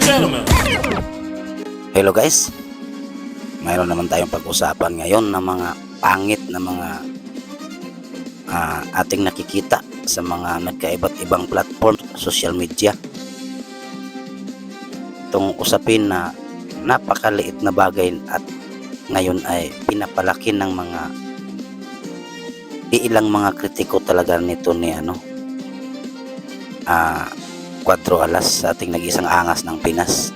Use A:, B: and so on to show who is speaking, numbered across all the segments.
A: gentlemen.
B: Hello guys, mayroon naman tayong pag-usapan ngayon ng mga pangit na mga ating nakikita sa mga nagkaiba't ibang platform, social media. Itong usapin na napakaliit na bagay at ngayon ay pinapalaki ng mga ilang mga kritiko talaga nito ni Cuatro Alas sa ating nag-isang angas ng Pinas.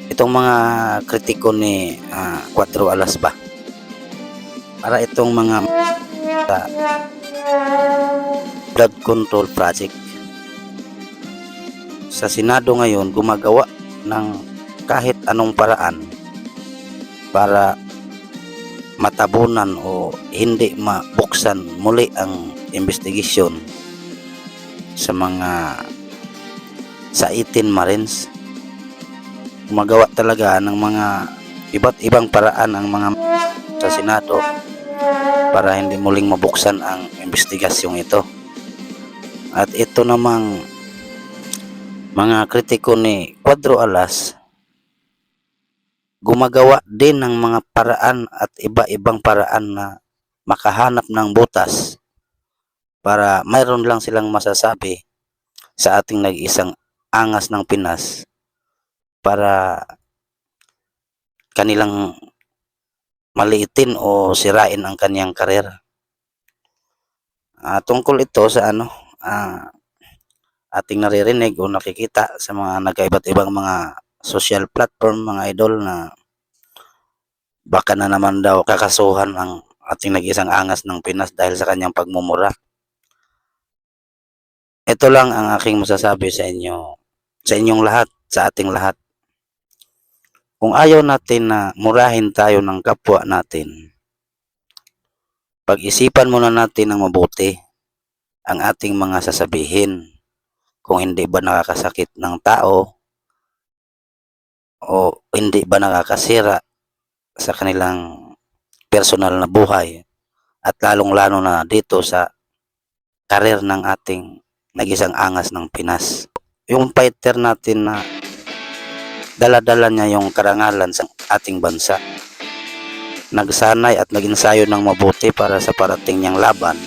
B: Itong mga kritiko ni Cuatro Alas ba, para itong mga blood control project sa Senado ngayon gumagawa ng kahit anong paraan para matabunan o hindi mabuksan muli ang investigasyon sa mga sa 18 Marines. Gumagawa talaga ng mga iba't ibang paraan ang mga sa Senado para hindi muling mabuksan ang investigasyong ito. At ito namang mga kritiko ni Cuatro Alas gumagawa din ng mga paraan at iba-ibang paraan na makahanap ng butas para mayroon lang silang masasabi sa ating nag-isang angas ng Pinas para kanilang maliitin o sirain ang kaniyang karir. Tungkol ito sa ating naririnig o nakikita sa mga nagkaiba't ibang mga social platform, mga idol, na baka na naman daw kakasuhan ang ating nag-isang angas ng Pinas dahil sa kanyang pagmumura. Ito lang ang aking masasabi sa inyo, sa inyong lahat, sa ating lahat. Kung ayaw natin na murahin tayo ng kapwa natin, pag-isipan muna natin ng mabuti ang ating mga sasabihin. Kung hindi ba nakakasakit ng tao o hindi ba nakakasira sa kanilang personal na buhay at lalong-lalo na dito sa karir ng ating nag-isang angas ng Pinas. Yung fighter natin na dala-dala niya yung karangalan sa ating bansa, nagsanay at nag-ensayo ng mabuti para sa parating niyang laban,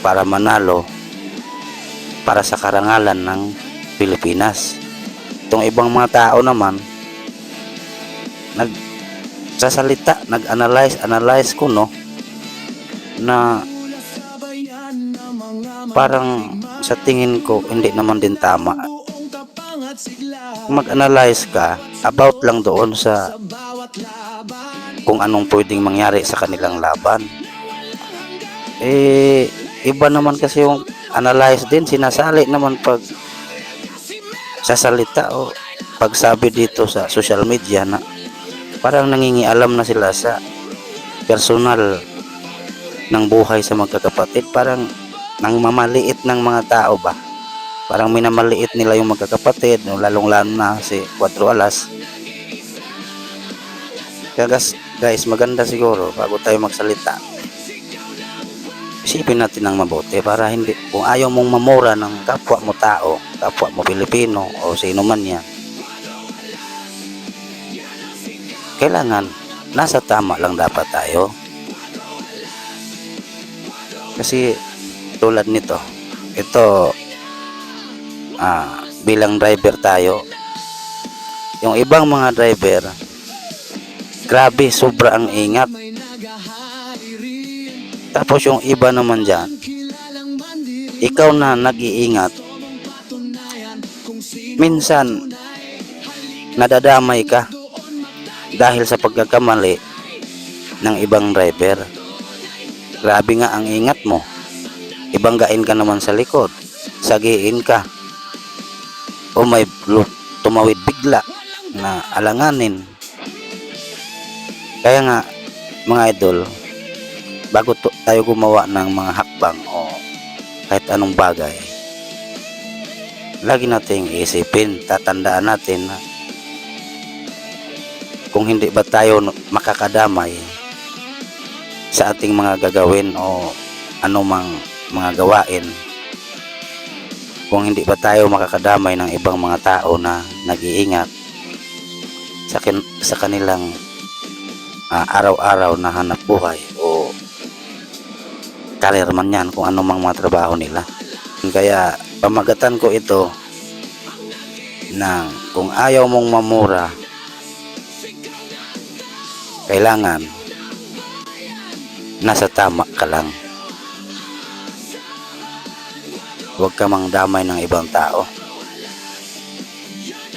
B: para manalo, para sa karangalan ng Pilipinas. Itong ibang mga tao naman nagsasalita, nag-analyze ko na parang sa tingin ko hindi naman din tama. Mag-analyze ka about lang doon sa kung anong pwedeng mangyari sa kanilang laban. Iba naman kasi yung analyze din, sinasali naman pag sasalita o pagsabi dito sa social media na parang nangingialam na sila sa personal ng buhay sa magkakapatid. Parang nang mamaliit ng mga tao ba, parang minamaliit nila yung magkakapatid, lalong-lalo na si Cuatro Alas. Kaya guys, maganda siguro bago tayo magsalita, isipin natin ng mabuti para hindi, kung ayaw mong mamura ng kapwa mo tao, kapwa mo Pilipino o sino man yan, kailangan nasa tama lang dapat tayo. Kasi tulad nito, ito bilang driver tayo, yung ibang mga driver grabe, sobra ang ingat. Tapos yung iba naman dyan, ikaw na nag-iingat, minsan nadadamay ka dahil sa pagkakamali ng ibang driver. Grabe nga ang ingat mo, ibanggain ka naman sa likod, sagiin ka, o may tumawid bigla na alanganin. Kaya nga mga idol, bago tayo gumawa ng mga hakbang o kahit anong bagay, lagi nating isipin, tatandaan natin na kung hindi ba tayo makakadamay sa ating mga gagawin o anumang mga gawain, kung hindi ba tayo makakadamay ng ibang mga tao na nag-iingat sa kanilang araw-araw na hanap buhay o career man yan, kung ano mang mga trabaho nila. Kaya pamagatan ko ito na kung ayaw mong mamura, kailangan nasa tama ka lang. Huwag ka mang damay ng ibang tao.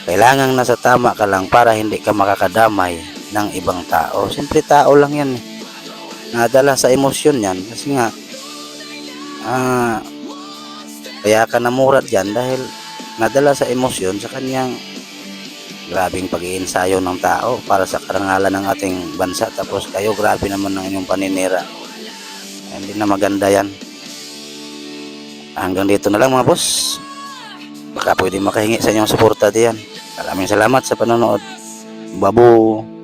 B: Kailangan nasa tama ka lang para hindi ka makakadamay ng ibang tao. Siyempre tao lang yan eh. Nadala sa emosyon yan. Kasi nga, kaya ka namurad yan dahil nadala sa emosyon sa kanyang grabing pag-iinsayo ng tao para sa karangalan ng ating bansa. Tapos kayo, grabe naman ng inyong paninira. Hindi na maganda yan. Hanggang dito na lang mga boss. Baka pwede makahingi sa inyong suporta diyan. Maraming salamat sa panonood. Babu.